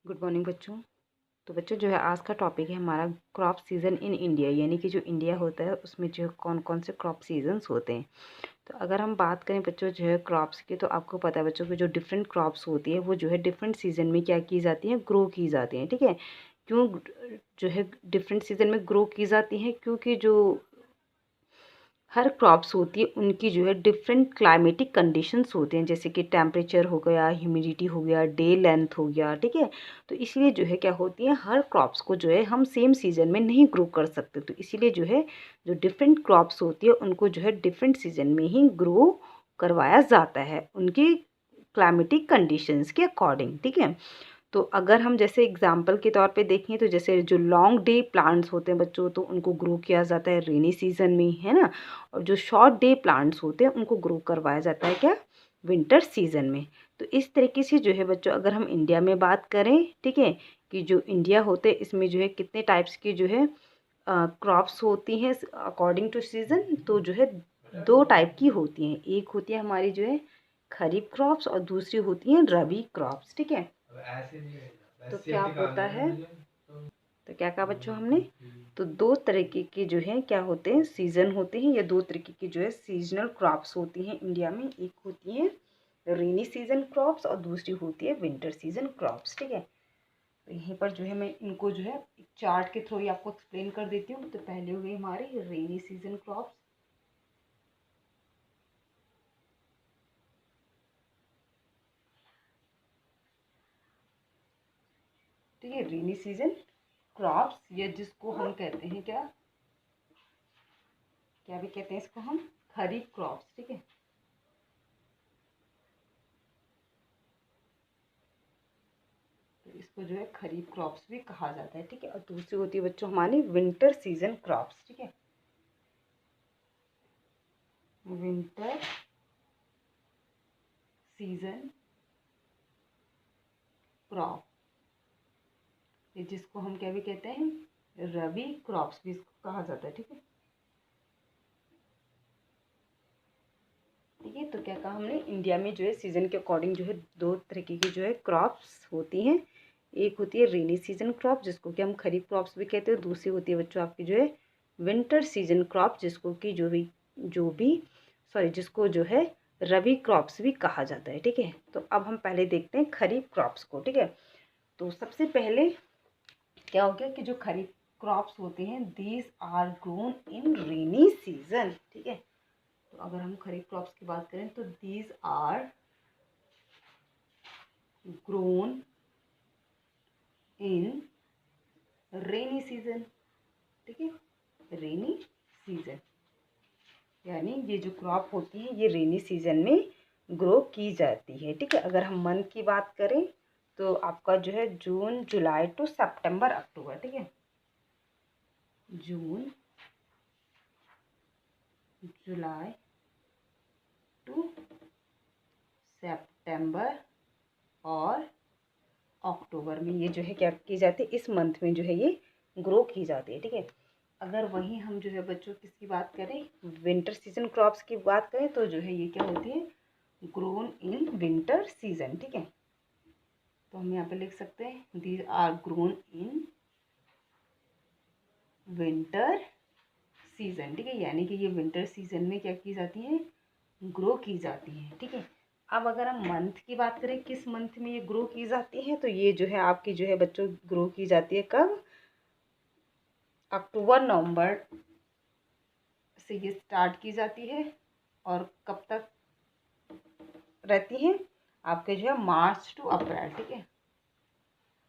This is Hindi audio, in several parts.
गुड मॉर्निंग बच्चों। तो बच्चों जो है आज का टॉपिक है हमारा क्रॉप सीज़न इन इंडिया, यानी कि जो इंडिया होता है उसमें जो कौन कौन से क्रॉप सीजन्स होते हैं। तो अगर हम बात करें बच्चों जो है क्रॉप्स की, तो आपको पता है बच्चों की जो डिफरेंट क्रॉप्स होती है वो जो है डिफरेंट सीजन में क्या की जाती हैं, ग्रो की जाती हैं। ठीक है, क्यों जो है डिफरेंट सीजन में ग्रो की जाती हैं, क्योंकि जो हर क्रॉप्स होती है उनकी जो है डिफरेंट क्लाइमेटिक कंडीशंस होते हैं, जैसे कि टेम्परेचर हो गया, ह्यूमिडिटी हो गया, डे लेंथ हो गया। ठीक है, तो इसलिए जो है क्या होती है, हर क्रॉप्स को जो है हम सेम सीजन में नहीं ग्रो कर सकते। तो इसीलिए जो है जो डिफरेंट क्रॉप्स होती है उनको जो है डिफरेंट सीजन में ही ग्रो करवाया जाता है, उनकी क्लाइमेटिक कंडीशंस के अकॉर्डिंग। ठीक है, तो अगर हम जैसे एग्जाम्पल के तौर पे देखें तो जैसे जो लॉन्ग डे प्लांट्स होते हैं बच्चों, तो उनको ग्रो किया जाता है रेनी सीजन में, है ना। और जो शॉर्ट डे प्लांट्स होते हैं उनको ग्रो करवाया जाता है क्या, विंटर सीजन में। तो इस तरीके से जो है बच्चों अगर हम इंडिया में बात करें, ठीक है, कि जो इंडिया होते हैं इसमें जो है कितने टाइप्स की जो है क्रॉप्स होती हैं अकॉर्डिंग टू सीजन। तो जो है दो टाइप की होती हैं, एक होती है हमारी जो है खरीफ क्रॉप्स और दूसरी होती हैं रबी क्रॉप्स। ठीक है, तो क्या होता है, तो क्या कहा बच्चों हमने, तो दो तरीके के जो है क्या होते हैं, सीजन होते हैं, या दो तरीके की जो है सीजनल क्रॉप्स होती हैं इंडिया में। एक होती है रेनी सीजन क्रॉप्स और दूसरी होती है विंटर सीजन क्रॉप्स। ठीक है, तो यहीं पर जो है मैं इनको जो है एक चार्ट के थ्रू ही आपको एक्सप्लेन कर देती हूँ। तो पहले हो गई हमारी रेनी सीजन क्रॉप्स। ठीक है, रेनी सीजन क्रॉप्स, या जिसको हम कहते हैं क्या क्या भी कहते हैं इसको हम, खरीफ क्रॉप्स। ठीक है, तो इसको जो है खरीफ क्रॉप्स भी कहा जाता है। ठीक है, और दूसरी होती है बच्चों हमारी विंटर सीजन क्रॉप्स। ठीक है, विंटर सीजन क्रॉप, ये जिसको हम क्या भी कहते हैं, रबी क्रॉप्स भी इसको कहा जाता है। ठीक है, ठीक है, तो क्या कहा हमने, इंडिया में जो है सीजन के अकॉर्डिंग जो है दो तरीके की जो है क्रॉप्स होती हैं। एक होती है रेनी सीजन क्रॉप जिसको कि हम खरीफ क्रॉप्स भी कहते हैं, दूसरी होती है बच्चों आपकी जो है विंटर सीजन क्रॉप जिसको कि जो भी सॉरी जिसको जो है रबी क्रॉप्स भी कहा जाता है। ठीक है, तो अब हम पहले देखते हैं खरीफ क्रॉप्स को। ठीक है, तो सबसे पहले क्या हो गया कि जो खरीफ क्रॉप्स होते हैं these are grown in rainy season. ठीक है, तो अगर हम खरीफ क्रॉप्स की बात करें तो these are grown in rainy season. ठीक है, रेनी सीजन यानी ये जो क्रॉप होती है ये रेनी सीजन में ग्रो की जाती है। ठीक है, अगर हम मंथ की बात करें तो आपका जो है जून जुलाई टू सितंबर अक्टूबर। ठीक है, जून जुलाई टू सितंबर और अक्टूबर में ये जो है क्या की जाती है, इस मंथ में जो है ये ग्रो की जाती है। ठीक है, अगर वहीं हम जो है बच्चों किसकी बात करें, विंटर सीजन क्रॉप्स की बात करें तो जो है ये क्या होती है, ग्रोन इन विंटर सीजन। ठीक है, तो हम यहाँ पे लिख सकते हैं these are grown in winter season. ठीक है, यानी कि ये विंटर सीजन में क्या की जाती है, ग्रो की जाती है। ठीक है, अब अगर हम मंथ की बात करें किस मंथ में ये ग्रो की जाती है, तो ये जो है आपकी जो है बच्चों ग्रो की जाती है कब, अक्टूबर नवंबर से ये स्टार्ट की जाती है और कब तक रहती है आपके जो है मार्च टू अप्रैल। ठीक है,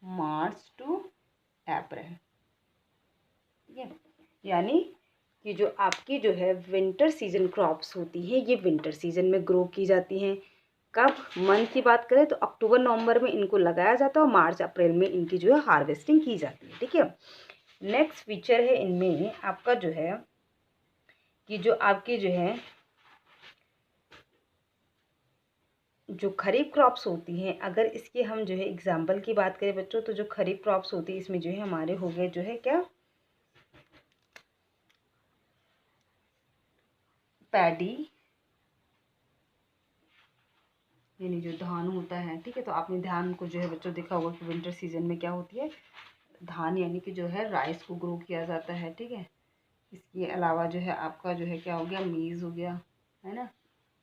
मार्च टू अप्रैल। ठीक है, यानी कि जो आपकी जो है विंटर सीजन क्रॉप्स होती है ये विंटर सीजन में ग्रो की जाती हैं। कब, मंथ की बात करें तो अक्टूबर नवंबर में इनको लगाया जाता है और मार्च अप्रैल में इनकी जो है हार्वेस्टिंग की जाती है। ठीक है, नेक्स्ट फीचर है इनमें आपका जो है कि जो आपकी जो है जो खरीफ क्रॉप्स होती हैं, अगर इसके हम जो है एग्जाम्पल की बात करें बच्चों, तो जो खरीफ क्रॉप्स होती है इसमें जो है हमारे हो गए जो है क्या, पैडी, यानी जो धान होता है, ठीक है। तो आपने धान को जो है बच्चों देखा होगा कि विंटर सीजन में क्या होती है, धान यानी कि जो है राइस को ग्रो किया जाता है, ठीक है। इसके अलावा जो है आपका जो है क्या हो गया, मीज़ हो गया, है ना।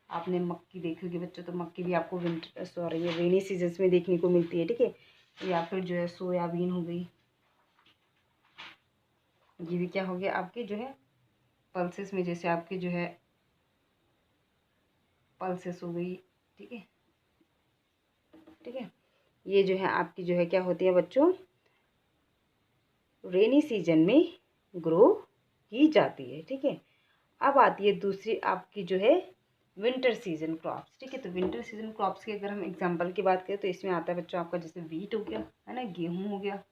आपने मक्की देखी होगी बच्चों, तो मक्की भी आपको विंटर सॉरी ये रेनी सीजन्स में देखने को मिलती है, ठीक है। या फिर जो है सोयाबीन हो गई, ये भी क्या हो गया आपके जो है पल्सेस में, जैसे आपके जो है पल्सेस हो गई, ठीक है, ठीक है। ये जो है आपकी जो है क्या होती है बच्चों, रेनी सीजन में ग्रो की जाती है, ठीक है। अब आती है दूसरी आपकी जो है विंटर सीजन क्रॉप्स, ठीक है। तो विंटर सीजन क्रॉप्स की अगर हम एग्जांपल की बात करें तो इसमें आता है बच्चों आपका जैसे वीट हो गया, है ना, गेहूं हो गया,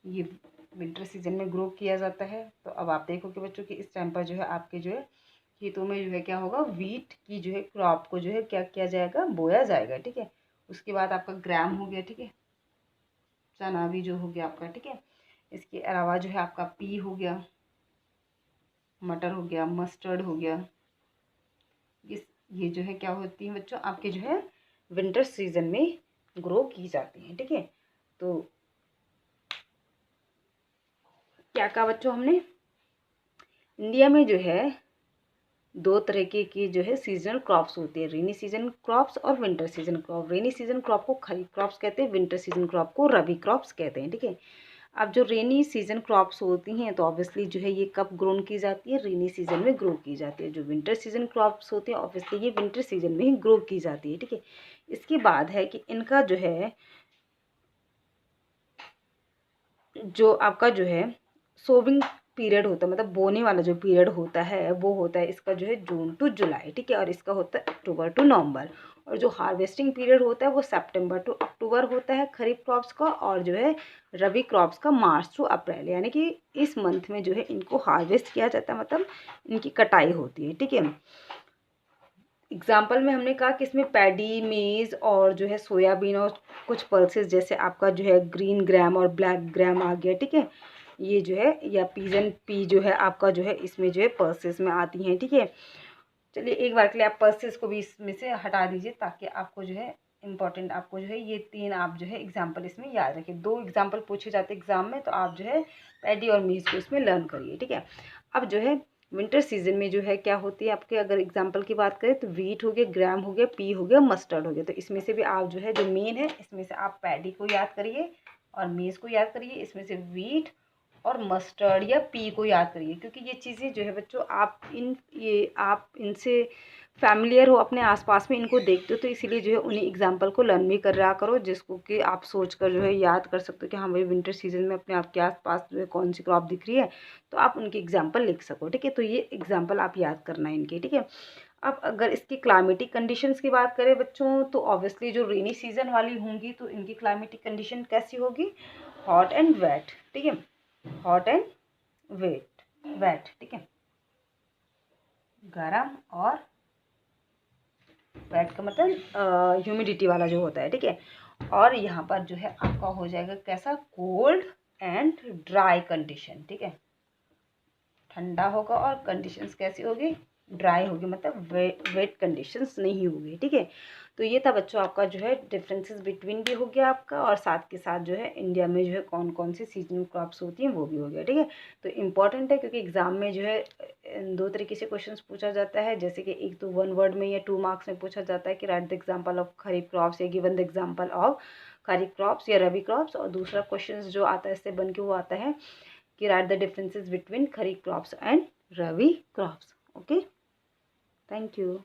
ये विंटर सीजन में ग्रो किया जाता है। तो अब आप देखोगे बच्चों कि इस टाइम पर जो है आपके जो है खेतों में जो है क्या होगा, वीट की जो है क्रॉप को जो है क्या किया जाएगा, बोया जाएगा, ठीक है। उसके बाद आपका ग्राम हो गया, ठीक है, चना भी जो हो गया आपका, ठीक है। इसके अलावा जो है आपका पी हो गया, मटर हो गया, मस्टर्ड हो गया, ये जो है क्या होती है बच्चों आपके जो है विंटर सीजन में ग्रो की जाती हैं, ठीक है। तो क्या कहा बच्चों हमने, इंडिया में जो है दो तरह की जो है सीजनल क्रॉप्स होती है, रेनी सीजन क्रॉप्स और winter season crop. Rainy season crop को खरीफ क्रॉप्स कहते हैं, विंटर सीजन क्रॉप को रबी क्रॉप्स कहते हैं, ठीक है। अब जो रेनी सीजन क्रॉप्स होती हैं तो ऑब्वियसली जो है ये कब ग्रोन की जाती है, रेनी सीजन में ग्रो की जाती है। जो विंटर सीजन क्रॉप्स होती हैं ऑब्वियसली ये विंटर सीजन में ही ग्रो की जाती है, ठीक है। इसके बाद है कि इनका जो है जो आपका जो है सोविंग पीरियड होता है, मतलब बोने वाला जो पीरियड होता है वो होता है इसका जो है जून टू जुलाई, ठीक है। और इसका होता है अक्टूबर टू नवंबर। और जो हार्वेस्टिंग पीरियड होता है वो सितंबर टू अक्टूबर होता है खरीफ क्रॉप्स का, और जो है रबी क्रॉप्स का मार्च टू अप्रैल, यानी कि इस मंथ में जो है इनको हार्वेस्ट किया जाता है, मतलब इनकी कटाई होती है, ठीक है। एग्जाम्पल में हमने कहा कि इसमें पैडी, मेज़ और जो है सोयाबीन और कुछ पल्सेस जैसे आपका जो है ग्रीन ग्राम और ब्लैक ग्राम आ गया, ठीक है। ये जो है या पीजन पी जो है आपका जो है इसमें जो है पल्सेस में आती हैं, ठीक है। चलिए एक बार के लिए आप पल्सेस को भी इसमें से हटा दीजिए ताकि आपको जो है इम्पॉर्टेंट आपको जो है ये तीन आप जो है एग्जाम्पल इसमें याद रखें। दो एग्जाम्पल पूछे जाते हैं एग्जाम में, तो आप जो है पैडी और मीज़ को इसमें लर्न करिए, ठीक है। अब जो है विंटर सीजन में जो है क्या होती है आपके, अगर एग्जाम्पल की बात करें तो वीट हो गया, ग्राम हो गया, पी हो गया, मस्टर्ड हो गया। तो इसमें से भी आप जो है जो मेन है इसमें से आप पैडी को याद करिए और मीज़ को याद करिए, इसमें से वीट और मस्टर्ड या पी को याद करिए, क्योंकि ये चीज़ें जो है बच्चों आप इनसे फैमिलियर हो, अपने आसपास में इनको देखते हो, तो इसीलिए जो है उन्हीं एग्जाम्पल को लर्न भी कर रहा करो, जिसको कि आप सोच कर जो है याद कर सकते हो कि हाँ भाई विंटर सीजन में अपने आपके आसपास जो है कौन सी क्रॉप दिख रही है, तो आप उनकी एग्जाम्पल लिख सको, ठीक है। तो ये एग्जाम्पल आप याद करना है इनके, ठीक है। अब अगर इसकी क्लाइमेटिक कंडीशंस की बात करें बच्चों, तो ऑब्वियसली जो रेनी सीजन वाली होंगी तो इनकी क्लाइमेटिक कंडीशन कैसी होगी, हॉट एंड वेट, ठीक है, हॉट एंड वेट, ठीक है, गर्म और वेट का मतलब ह्यूमिडिटी वाला जो होता है, ठीक है। और यहाँ पर जो है आपका हो जाएगा कैसा, कोल्ड एंड ड्राई कंडीशन, ठीक है, ठंडा होगा और कंडीशंस कैसी होगी, ड्राई होगी, मतलब वेट कंडीशंस नहीं होगी, ठीक है। तो ये था बच्चों आपका जो है डिफरेंसेस बिटवीन भी हो गया आपका, और साथ के साथ जो है इंडिया में जो है कौन कौन सी सीजनल क्रॉप्स होती हैं वो भी हो गया, ठीक है। तो इम्पॉर्टेंट है क्योंकि एग्जाम में जो है दो तरीके से क्वेश्चंस पूछा जाता है, जैसे कि एक तो 1 वर्ड में या 2 मार्क्स में पूछा जाता है कि write the example of kharif crops या given the example of kharif crops या रबी क्रॉप्स, और दूसरा क्वेश्चन जो आता है इससे बन के वो आता है कि write the differences between kharif crops and rabi crops. Okay, thank you.